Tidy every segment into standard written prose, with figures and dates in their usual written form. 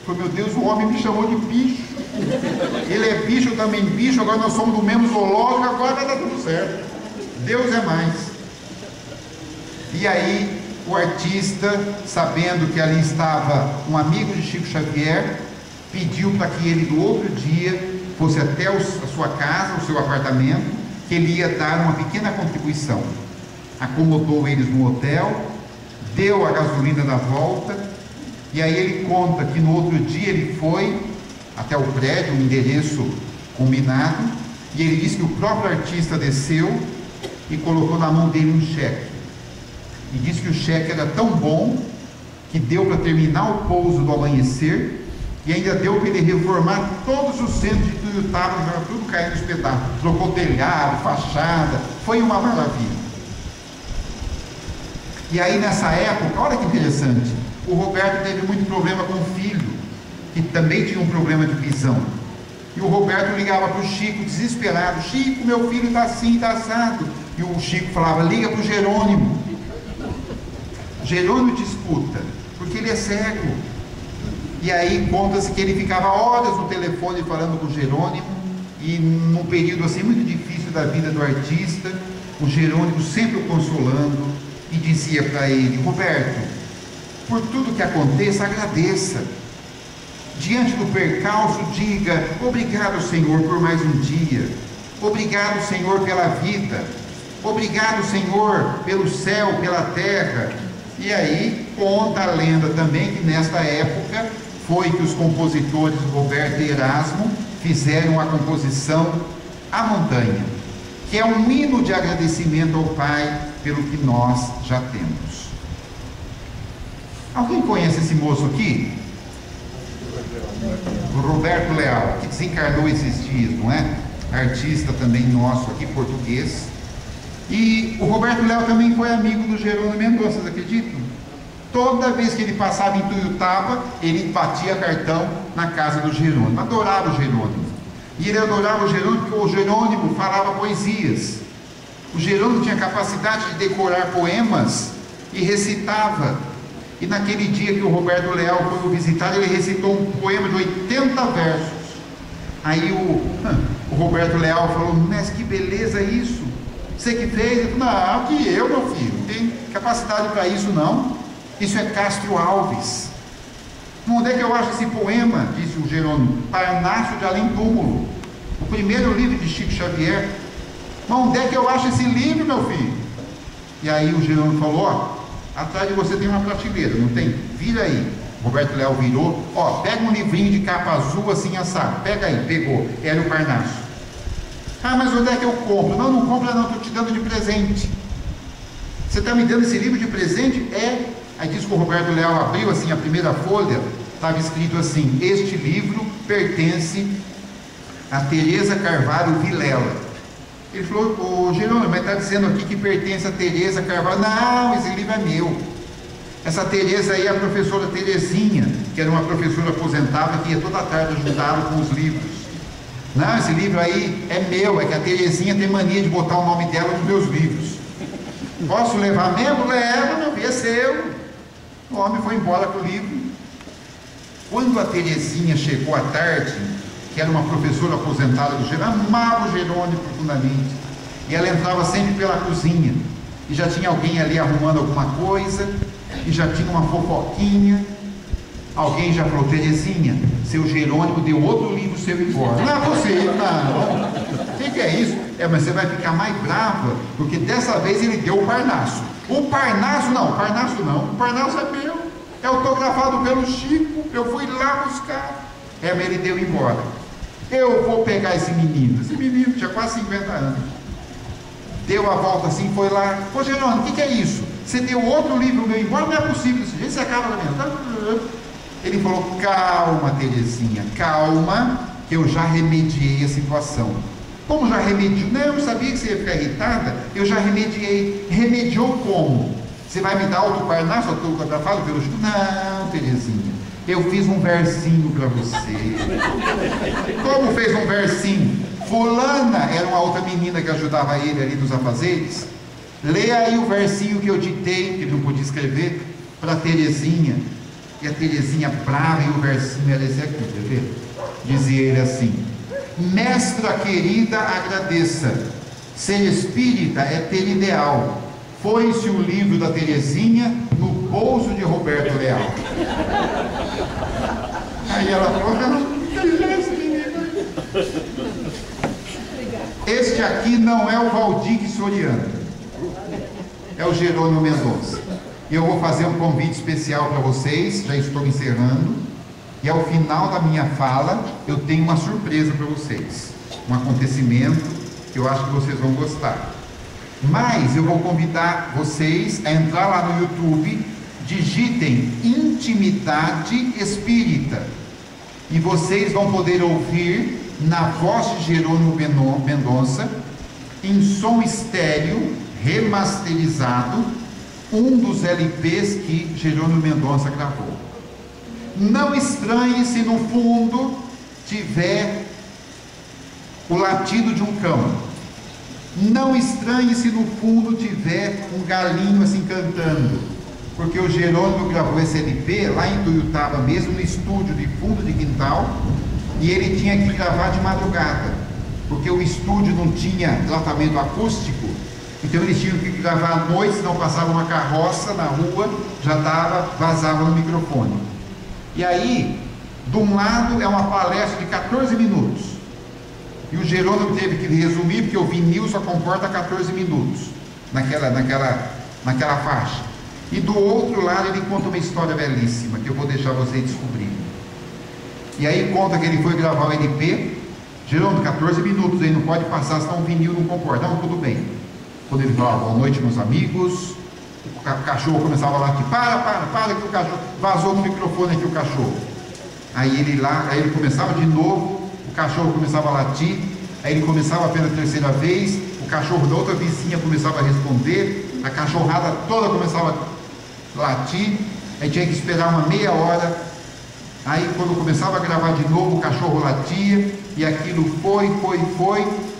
Falei, meu Deus, o homem me chamou de bicho. Ele é bicho, eu também bicho, agora nós somos do mesmo zoológico, agora vai dar tudo certo. Deus é mais. E aí, o artista, sabendo que ali estava um amigo de Chico Xavier, pediu para que ele no outro dia fosse até a sua casa, o seu apartamento, que ele ia dar uma pequena contribuição. Acomodou eles no hotel, deu a gasolina da volta, e aí ele conta que no outro dia ele foi até o prédio, o endereço combinado, e ele disse que o próprio artista desceu e colocou na mão dele um cheque. E disse que o cheque era tão bom que deu para terminar o pouso do amanhecer, e ainda deu para ele reformar todos os centros de Tuiutaba, estava tudo caindo nos pedaços, trocou telhado, fachada, foi uma maravilha. E aí nessa época, olha que interessante, o Roberto teve muito problema com o filho, que também tinha um problema de visão. E o Roberto ligava para o Chico desesperado, Chico, meu filho está assim, está assado. E o Chico falava, liga para o Jerônimo. Jerônimo te escuta, porque ele é cego. E aí conta-se que ele ficava horas no telefone falando com o Jerônimo, e num período assim muito difícil da vida do artista, o Jerônimo sempre o consolando, e dizia para ele, Roberto, por tudo que aconteça, agradeça. Diante do percalço, diga, obrigado, Senhor, por mais um dia. Obrigado, Senhor, pela vida. Obrigado, Senhor, pelo céu, pela terra. E aí conta a lenda também que nesta época foi que os compositores Roberto e Erasmo fizeram a composição A Montanha, que é um hino de agradecimento ao Pai pelo que nós já temos. Alguém conhece esse moço aqui? O Roberto Leal, que desencarnou esses dias, não é? Artista também nosso aqui, português. E o Roberto Leal também foi amigo do Jerônimo Mendonça, vocês acreditam? Toda vez que ele passava em Tuiutaba, ele batia cartão na casa do Jerônimo, adorava o Jerônimo. E ele adorava o Jerônimo porque o Jerônimo falava poesias. O Jerônimo tinha capacidade de decorar poemas e recitava. E naquele dia que o Roberto Leal foi o visitar, ele recitou um poema de 80 versos. Aí o Roberto Leal falou, mas que beleza isso! Você que fez? Ele falou, não, que eu, meu filho, não tenho capacidade para isso não. Isso é Castro Alves. Onde é que eu acho esse poema? Disse o Jerônimo, Parnaso de Além Túmulo, o primeiro livro de Chico Xavier. Mas onde é que eu acho esse livro, meu filho? E aí o Jerônimo falou, ó, atrás de você tem uma prateleira, não tem? Vira aí. Roberto Leal virou, ó, pega um livrinho de capa azul assim assado, pega aí, pegou, era o Parnaso. Ah, mas onde é que eu compro? Não, não compra não, estou te dando de presente. Você está me dando esse livro de presente? É. Aí diz que o Roberto Leal abriu assim a primeira folha, estava escrito assim, este livro pertence a Teresa Carvalho Vilela. Ele falou, ô Jerônimo, mas está dizendo aqui que pertence a Teresa Carvalho. Não, esse livro é meu. Essa Teresa aí é a professora Terezinha, que era uma professora aposentada que ia toda tarde ajudá-lo com os livros. Não, esse livro aí é meu, é que a Terezinha tem mania de botar o nome dela nos meus livros. Posso levar mesmo? Leva, meu filho, é seu. O homem foi embora com o livro. Quando a Terezinha chegou à tarde, que era uma professora aposentada do Jerônimo, amava o Jerônimo profundamente, e ela entrava sempre pela cozinha, e já tinha alguém ali arrumando alguma coisa, e já tinha uma fofoquinha. Alguém já falou, Terezinha, seu Jerônimo deu outro livro seu embora. Não, você, não. O que é isso? É, mas você vai ficar mais brava, porque dessa vez ele deu o Parnaso. O Parnaso não, o Parnaso é meu, é autografado pelo Chico, eu fui lá buscar. É, mas ele deu embora. Eu vou pegar esse menino tinha quase 50 anos. Deu a volta assim, foi lá, ô Jerônimo, o que é isso? Você deu outro livro meu embora? Não é possível desse jeito, você acaba da minha. Ele falou, calma Terezinha, calma, que eu já remediei a situação. Como já remediou? Não, eu sabia que você ia ficar irritada, eu já remediei. Remediou como? Você vai me dar outro Parnaso, autografado pelo Chico? Não, Terezinha, eu fiz um versinho para você. Como fez um versinho? Fulana era uma outra menina que ajudava ele ali nos afazeres. Lê aí o versinho que eu ditei, que ele não podia escrever, para Terezinha. E a Terezinha brava, e o versinho era esse aqui, quer ver? Dizia ele assim: mestra querida, agradeça, ser espírita é ter ideal. Foi-se o livro da Terezinha no bolso de Roberto Leal. Aí ela falou: este aqui não é o Valdir Soriano, é o Jerônimo Mendonça. E eu vou fazer um convite especial para vocês, já estou encerrando, e ao final da minha fala eu tenho uma surpresa para vocês, um acontecimento que eu acho que vocês vão gostar. Mas eu vou convidar vocês a entrar lá no YouTube, digitem Intimidade Espírita, e vocês vão poder ouvir na voz de Jerônimo Mendonça, em som estéreo, remasterizado, um dos LPs que Jerônimo Mendonça gravou. Não estranhe se no fundo tiver o latido de um cão. Não estranhe se no fundo tiver um galinho assim cantando, porque o Jerônimo gravou esse LP lá em Tuiutaba mesmo, no estúdio de fundo de quintal, e ele tinha que gravar de madrugada, porque o estúdio não tinha tratamento acústico, então eles tinham que gravar à noite, senão passava uma carroça na rua, já vazava no microfone. E aí, de um lado é uma palestra de 14 minutos, e o Jerônimo teve que resumir, porque o vinil só comporta 14 minutos, naquela faixa. E do outro lado ele conta uma história belíssima, que eu vou deixar vocês descobrirem. E aí conta que ele foi gravar o LP, Jerônimo, 14 minutos aí, não pode passar, senão o vinil não comporta. Não, tudo bem. Quando ele falava, boa noite meus amigos, o cachorro começava a latir, para que o cachorro, vazou no microfone aqui o cachorro. Aí ele começava de novo, o cachorro começava a latir, aí ele começava pela terceira vez, o cachorro da outra vizinha começava a responder, a cachorrada toda começava a latir, aí tinha que esperar uma meia hora, aí quando começava a gravar de novo o cachorro latia, e aquilo foi,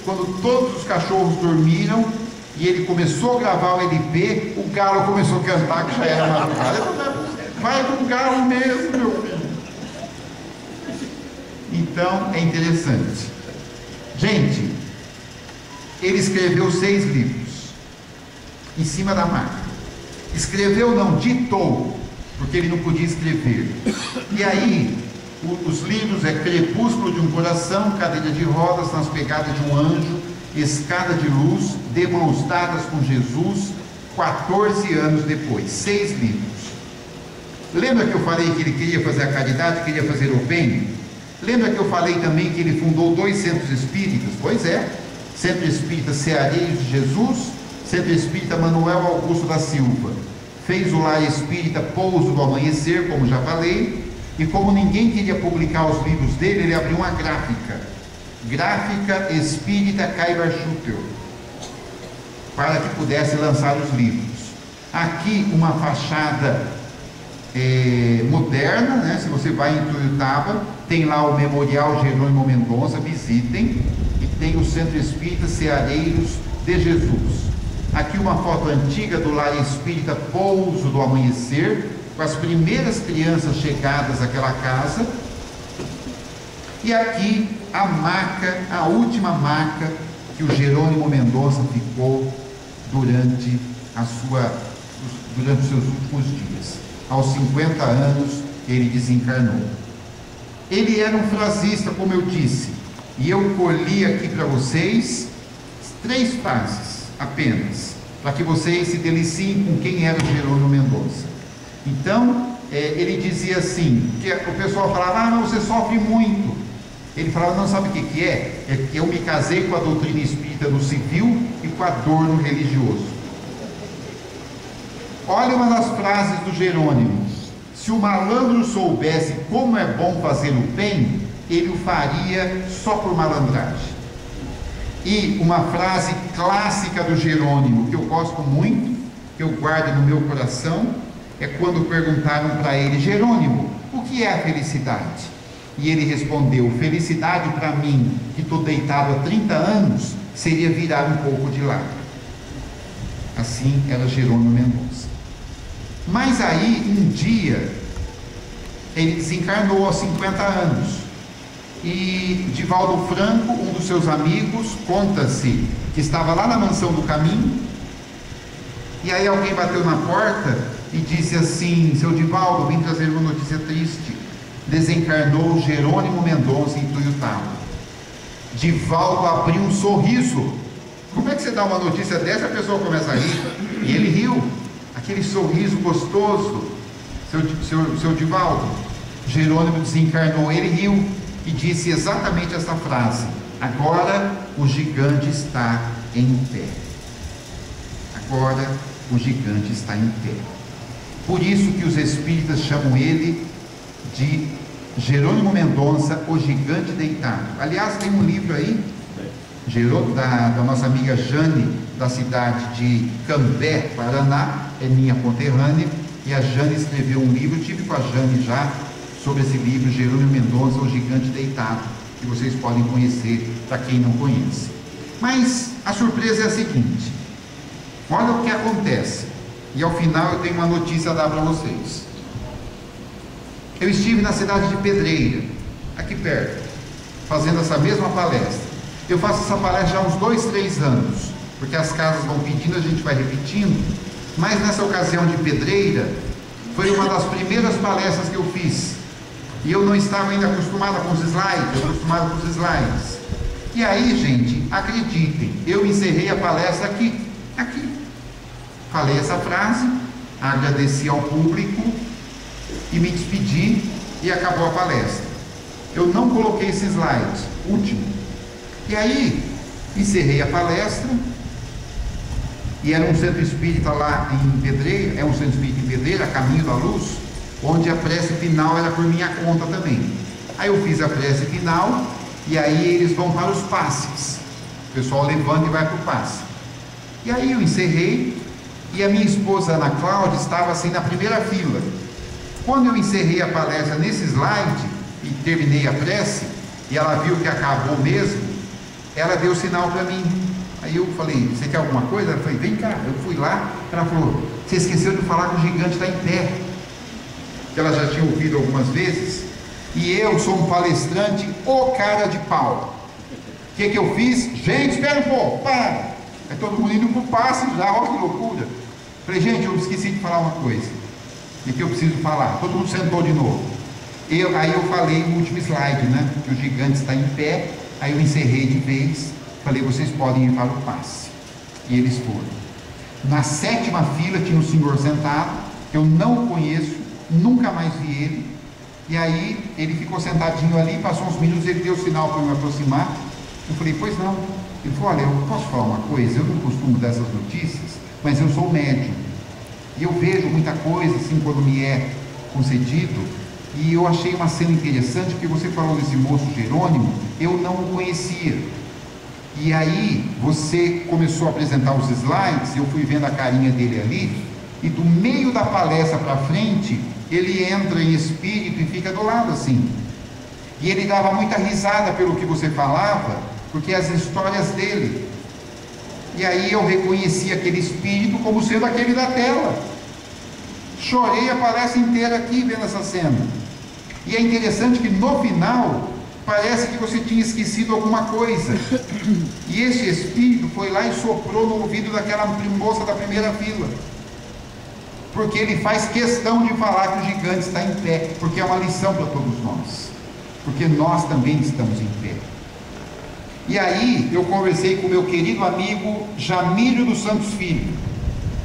quando todos os cachorros dormiram, e ele começou a gravar o LP, o galo começou a cantar, que já era madrugada. Vai com o galo mesmo, meu filho. Então é interessante. Gente, ele escreveu 6 livros em cima da máquina. Escreveu não, ditou, porque ele não podia escrever. E aí, os livros é Crepúsculo de um Coração, Cadeira de Rodas nas Pegadas de um Anjo, Escada de Luz, Demonstradas com Jesus, 14 anos depois, 6 livros. Lembra que eu falei que ele queria fazer a caridade, queria fazer o bem? Lembra que eu falei também que ele fundou 2 centros espíritas? Pois é, Centro Espírita Ceareiros de Jesus, Centro Espírita Manuel Augusto da Silva. Fez o Lar Espírita Pouso do Amanhecer, como já falei, e como ninguém queria publicar os livros dele, ele abriu uma Gráfica Espírita Kaiberschutel, para que pudesse lançar os livros. Aqui uma fachada moderna, né? Se você vai em Tuiutaba, tem lá o Memorial Jerônimo Mendonça, visitem, e tem o Centro Espírita Ceareiros de Jesus. Aqui uma foto antiga do Lar Espírita Pouso do Amanhecer, com as primeiras crianças chegadas àquela casa. E aqui a maca, a última maca que o Jerônimo Mendonça ficou durante os seus últimos dias. Aos 50 anos ele desencarnou. Ele era um frasista, como eu disse, e eu colhi aqui para vocês 3 frases apenas, para que vocês se deliciem com quem era o Jerônimo Mendonça. Então, ele dizia assim, que o pessoal falava, não, você sofre muito. Ele falava, não, sabe o que é? É que eu me casei com a doutrina espírita no civil e com a dor no religioso. Olha uma das frases do Jerônimo: se o malandro soubesse como é bom fazer o bem, ele o faria só por malandragem. E uma frase clássica do Jerônimo, que eu gosto muito, que eu guardo no meu coração, é quando perguntaram para ele, Jerônimo, o que é a felicidade? E ele respondeu, felicidade para mim, que estou deitado há 30 anos, seria virar um pouco de lado. Assim era Jerônimo Mendonça. Mas aí, um dia, Ele desencarnou aos 50 anos. E Divaldo Franco, um dos seus amigos, conta-se que estava lá na Mansão do Caminho, e aí alguém bateu na porta e disse assim: seu Divaldo, vim trazer uma notícia triste, desencarnou Jerônimo Mendonça em Tuiutaba. Divaldo abriu um sorriso. Como é que você dá uma notícia dessa e a pessoa começa a rir? E ele riu, aquele sorriso gostoso. Seu Divaldo, Jerônimo desencarnou. Ele riu e disse exatamente essa frase: agora o gigante está em pé. Agora o gigante está em pé. Por isso que os espíritas chamam ele de Jerônimo Mendonça, o gigante deitado. Aliás, tem um livro aí da nossa amiga Jane, da cidade de Cambé, Paraná, é minha conterrânea, e a Jane escreveu um livro. Eu tive com a Jane já sobre esse livro, Jerônimo Mendonça, o gigante deitado, que vocês podem conhecer, para quem não conhece. Mas a surpresa é a seguinte: olha o que acontece, e ao final eu tenho uma notícia a dar para vocês. Eu estive na cidade de Pedreira, aqui perto, fazendo essa mesma palestra. Eu faço essa palestra já há uns 2, 3 anos, porque as casas vão pedindo, a gente vai repetindo. Mas nessa ocasião de Pedreira, foi uma das primeiras palestras que eu fiz, e eu não estava ainda acostumado com os slides, E aí, gente, acreditem, eu encerrei a palestra aqui. Falei essa frase, agradeci ao público e me despedi, e acabou a palestra. Eu não coloquei esse slide último. E aí, encerrei a palestra, e era um centro espírita lá em Pedreira, é um centro espírita em Pedreira, Caminho da Luz, onde a prece final era por minha conta também. Aí eu fiz a prece final, e aí eles vão para os passes. O pessoal levanta e vai para o passe. E aí eu encerrei, e a minha esposa Ana Cláudia estava assim na primeira fila. Quando eu encerrei a palestra nesse slide e terminei a prece, e ela viu que acabou mesmo, ela deu sinal para mim. Aí eu falei: você quer alguma coisa? Ela falou: vem cá. Eu fui lá, ela falou: você esqueceu de falar que o gigante está em pé, que ela já tinha ouvido algumas vezes. E eu sou um palestrante, o cara de pau. O que eu fiz? Gente, espera um pouco, para. É todo mundo indo para o passe já, olha que loucura. Falei: gente, eu esqueci de falar uma coisa, e que eu preciso falar. Todo mundo sentou de novo. Aí eu falei no último slide, né, que o gigante está em pé. Aí eu encerrei de vez, falei: vocês podem ir para o passe. E eles foram. Na 7ª fila tinha um senhor sentado, eu não o conheço, nunca mais vi ele. E aí ele ficou sentadinho ali, passou uns minutos, ele deu sinal para eu me aproximar. Eu falei: pois não. Ele falou: olha, eu posso falar uma coisa? Eu não costumo dessas notícias, mas eu sou médium, e eu vejo muita coisa assim quando me é concedido. E eu achei uma cena interessante, porque você falou desse moço Jerônimo, eu não o conhecia. E aí você começou a apresentar os slides, eu fui vendo a carinha dele ali, e do meio da palestra para frente, ele entra em espírito e fica do lado assim. E ele dava muita risada pelo que você falava, porque as histórias dele. E aí eu reconheci aquele espírito como sendo aquele da tela. Chorei a palestra inteira aqui vendo essa cena. E é interessante que no final parece que você tinha esquecido alguma coisa, e esse espírito foi lá e soprou no ouvido daquela moça da primeira fila, porque ele faz questão de falar que o gigante está em pé, porque é uma lição para todos nós, porque nós também estamos em pé. E aí eu conversei com meu querido amigo Jamílio dos Santos Filho,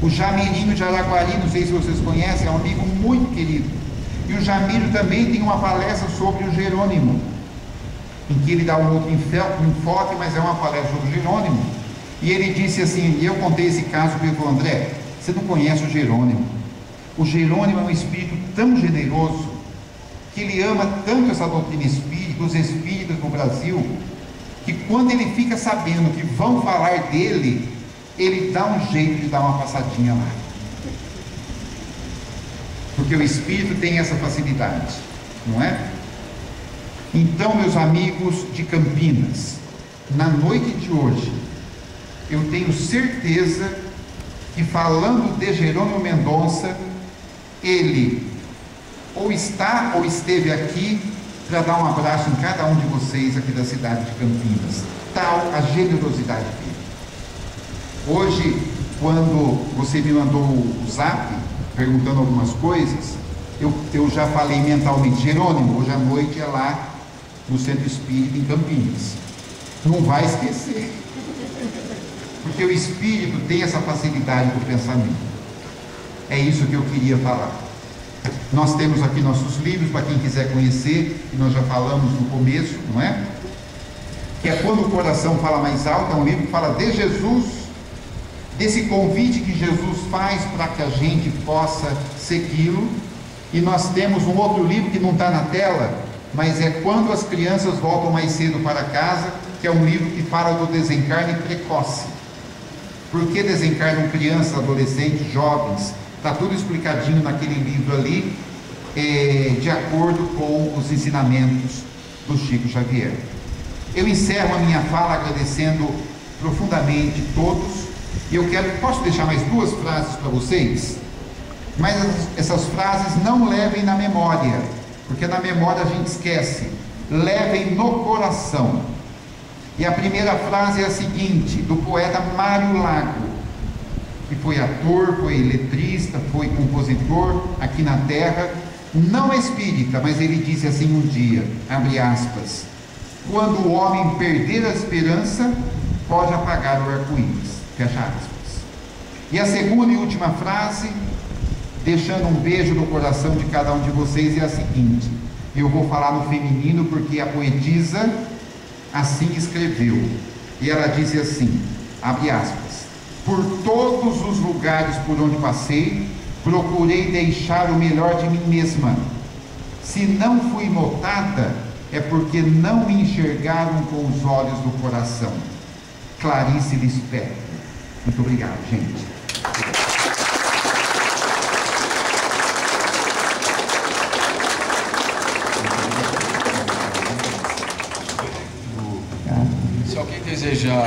o Jamirinho de Araguari, não sei se vocês conhecem, é um amigo muito querido. E o Jamílio também tem uma palestra sobre o Jerônimo, em que ele dá um outro enfoque, mas é uma palestra sobre o Jerônimo. E ele disse assim, e eu contei esse caso para ele: falou: André, você não conhece o Jerônimo. O Jerônimo é um espírito tão generoso, que ele ama tanto essa doutrina espírita, os espíritas no Brasil, que quando ele fica sabendo que vão falar dele, ele dá um jeito de dar uma passadinha lá. Porque o espírito tem essa facilidade, não é? Então, meus amigos de Campinas, na noite de hoje, eu tenho certeza que, falando de Jerônimo Mendonça, ele ou está ou esteve aqui para dar um abraço em cada um de vocês aqui da cidade de Campinas. Tal a generosidade dele. Hoje, quando você me mandou o zap, perguntando algumas coisas, eu já falei mentalmente: Jerônimo, hoje à noite é lá no Centro Espírita em Campinas. Não vai esquecer. Porque o Espírito tem essa facilidade do pensamento. É isso que eu queria falar. Nós temos aqui nossos livros, para quem quiser conhecer, que nós já falamos no começo, não é? Que é Quando o Coração Fala Mais Alto, é um livro que fala de Jesus, desse convite que Jesus faz para que a gente possa segui-lo. E nós temos um outro livro que não está na tela, mas é Quando as Crianças Voltam Mais Cedo para Casa, que é um livro que fala do desencarne precoce. Por que desencarnam crianças, adolescentes, jovens? Está tudo explicadinho naquele livro ali, de acordo com os ensinamentos do Chico Xavier. Eu encerro a minha fala agradecendo profundamente todos, e eu posso deixar mais 2 frases para vocês? Mas essas frases não levem na memória, porque na memória a gente esquece. Levem no coração. E a primeira frase é a seguinte, do poeta Mário Lago, que foi ator, foi letrista, foi compositor aqui na Terra, não é espírita, mas ele disse assim um dia, abre aspas: quando o homem perder a esperança, pode apagar o arco-íris, fecha aspas. E a segunda e última frase, deixando um beijo no coração de cada um de vocês, é a seguinte, eu vou falar no feminino porque a poetisa assim escreveu, e ela disse assim, abre aspas: por todos os lugares por onde passei, procurei deixar o melhor de mim mesma. Se não fui notada, é porque não me enxergaram com os olhos do coração. Clarice Lispector. Muito obrigado, gente. Se alguém desejar